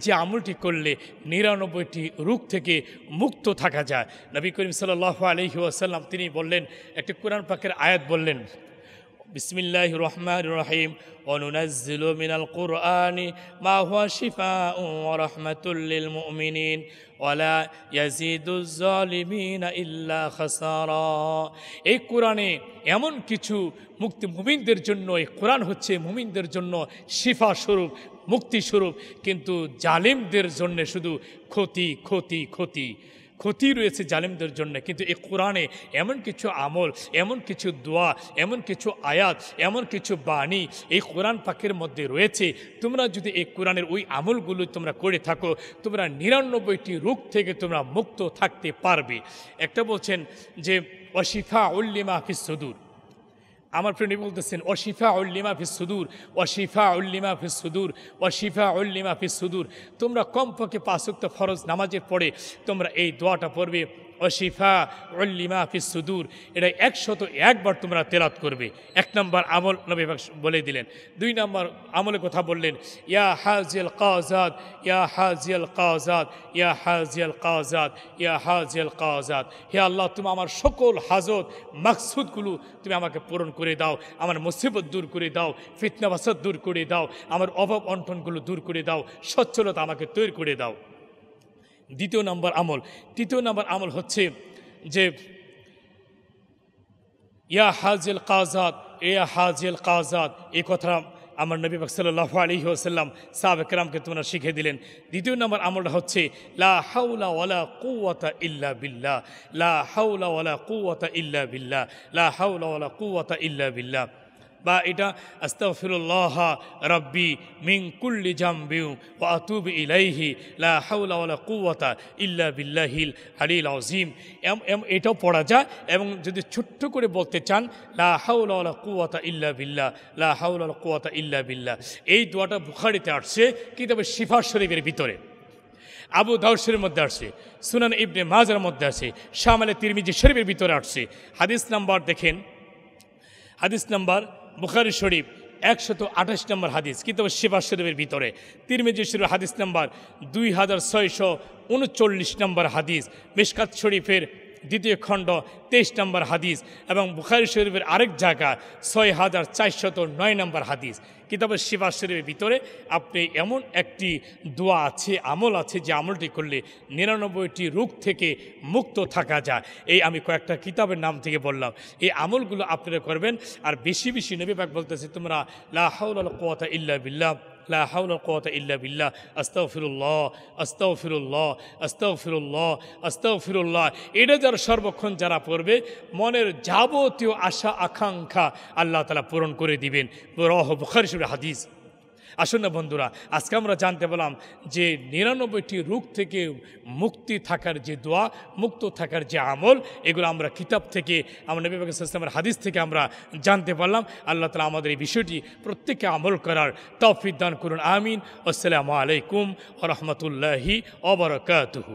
যে আমলটি করলে 99টি রোগ থেকে মুক্ত থাকা যায়। নবী করিম সাল্লাল্লাহু আলাইহি ওয়াসাল্লাম তিনি বললেন, একটি কোরআন পাকের আয়াত বললেন, বিসমিল্লাহির রহমানির রহিম, ওয়ানুনাজ্জিলু মিনাল কুরআনি মা হুয়া শিফাউন ওয়া রাহমাতুল লিল মুমিনিন ওয়ালা ইয়াজিদুজ জালিমিনা ইল্লা খাসারা। এই কোরআনে এমন কিছু মুক্তি মুমিনদের জন্য, এই কোরআন হচ্ছে মুমিনদের জন্য শিফা স্বরূপ, মুক্তি স্বরূপ, কিন্তু জালিমদের জন্য শুধু ক্ষতি ক্ষতি ক্ষতি ক্ষতি রয়েছে জালিমদের জন্য। কিন্তু এই কোরআনে এমন কিছু আমল, এমন কিছু দোয়া, এমন কিছু আয়াত, এমন কিছু বাণী এই কোরআন পাকের মধ্যে রয়েছে, তোমরা যদি এই কোরআনের ওই আমলগুলো তোমরা করে থাকো, তোমরা 99টি রোগ থেকে তোমরা মুক্ত থাকতে পারবে। একটা বলছেন যে ওয়াশিফাউল লিমা ফিস সুদূর, আমার প্রিয় নবী বলতেছেন ওয়াশিফাউল লিমা ফিস সুদূর, ওয়াশিফাউল লিমা ফিস সুদূর, ওয়াশিফাউল লিমা ফিস সুদূর। তোমরা কমপক্ষে 5 ওয়াক্ত ফরজ নামাজের পরে তোমরা এই দোয়াটা পড়বে, ওয়াশিফাউল লিমা ফিস সুদূর। এটা 101 বার তোমরা তেলাওয়াত করবে। 1 নম্বর আমল নবী বলে দিলেন। 2 নম্বর আমলের কথা বললেন, ইয়া হাজিল কাযাত, ইয়া হাজিল কাযাত, ইয়া হাজিল কাযাত, ইয়া হাজিল কাযাত। হে আল্লাহ, তুমি আমার সকল হাজত মাকসুদগুলো তুমি আমাকে পূরণ করে দাও, আমার মুসিবত দূর করে দাও, ফিতনা ফাসাদ দূর করে দাও, আমার অভাব অনটনগুলো দূর করে দাও, সচ্ছলতা আমাকে তৈরি করে দাও। 2 নম্বর আমল, 3 নম্বর আমল হচ্ছে যে ইয়া হাজিল কাযাত, ইয়া হাজিল কাযাত, এই কথা আমার নবী পাক সাল্লাল্লাহু আলাইহি ওয়াসাল্লাম সাহাবা কেরামকে তোমরা শিখিয়ে দিলেন। 2 নম্বর আমলটা হচ্ছে লা হাওলা ওয়ালা কুওয়াতা ইল্লা বিল্লাহ, লা হাওলা ওয়ালা কুওয়াতা ইল্লা বিল্লাহ, লা হাওলা ওয়ালা কুওয়াতা ইল্লা বিল্লাহ। বা এটা আস্তাগফিরুল্লাহ রাব্বি মিন কুল্লি জামবি ওয়া আতুবু ইলাইহি লা হাওলা ওয়ালা কুওয়াতা ইল্লা বিল্লাহিল আলিয়্যিল আযীম। এটাও পড়া যায়। এবং যদি ছোট্ট করে বলতে চান, লা হাওলা ওয়ালা কুওয়াতা ইল্লা বিল্লাহ, লা হাওলা ওয়ালা কুওয়াতা ইল্লা বিল্লাহ। এই দোয়াটা বুখারীতে আসছে, কিতাবে শিফা শরীফের ভিতরে, আবু দাউদ শরীফের মধ্যে আসছে, সুনান ইবনে মাজার মধ্যে আছে, শামালে তিরমিজি শরীফের ভিতরে আসছে। হাদিস নাম্বার দেখেন, হাদিস নাম্বার বুখারী শরীফ 128 নম্বর হাদিস, কিতাব শিফা শরীফের ভিতরে, তিরমিজি শরীফ হাদিস নাম্বার 2639 নম্বর হাদিস, মিশকাত শরীফের 2য় খণ্ড 23 নম্বর হাদিস, এবং বুখারী শরীফের আরেক জায়গা 6409 নম্বর হাদিস। কিতাবের শিফা শরীফের ভিতরে আপনি এমন একটি দোয়া আছে, আমল আছে, যে আমলটি করলে 99টি রোগ থেকে মুক্ত থাকা যায়। এই আমি কয়েকটা কিতাবের নাম থেকে বললাম, এই আমলগুলো আপনারা করবেন। আর বেশি বেশি নবী পাক বলতেছে, তোমরা লা হাওলা ওয়ালা কুওয়াতা ইল্লা বিল্লাহ, লা হাওলা ওয়ালা কুওয়াতা ইল্লা বিল্লাহ, আস্তাগফিরুল্লাহ, আস্তাগফিরুল্লাহ, আস্তাগফিরুল্লাহ, আস্তাগফিরুল্লাহ। এটা যারা সর্বক্ষণ যারা পড়বে, মনের যাবতীয় আশা আকাঙ্ক্ষা আল্লাহ তাআলা পূরণ করে দিবেন। বুখারী শরীফের হাদিস। আসুন না বন্ধুরা, আজকে আমরা জানতে পারলাম যে 99টি রোগ থেকে মুক্তি থাকার যে দোয়া, মুক্ত থাকার যে আমল, এগুলো আমরা কিতাব থেকে, আমরা নবী পাক সাল্লাল্লাহু আলাইহি ওয়াসাল্লামের হাদিস থেকে আমরা জানতে পারলাম। আল্লাহ তাআলা আমাদের এই বিষয়টি প্রত্যেককে আমল করার তৌফিক দান করুন। আমিন। আসসালামু আলাইকুম ওয়া রাহমাতুল্লাহি ওয়া বারাকাতুহু।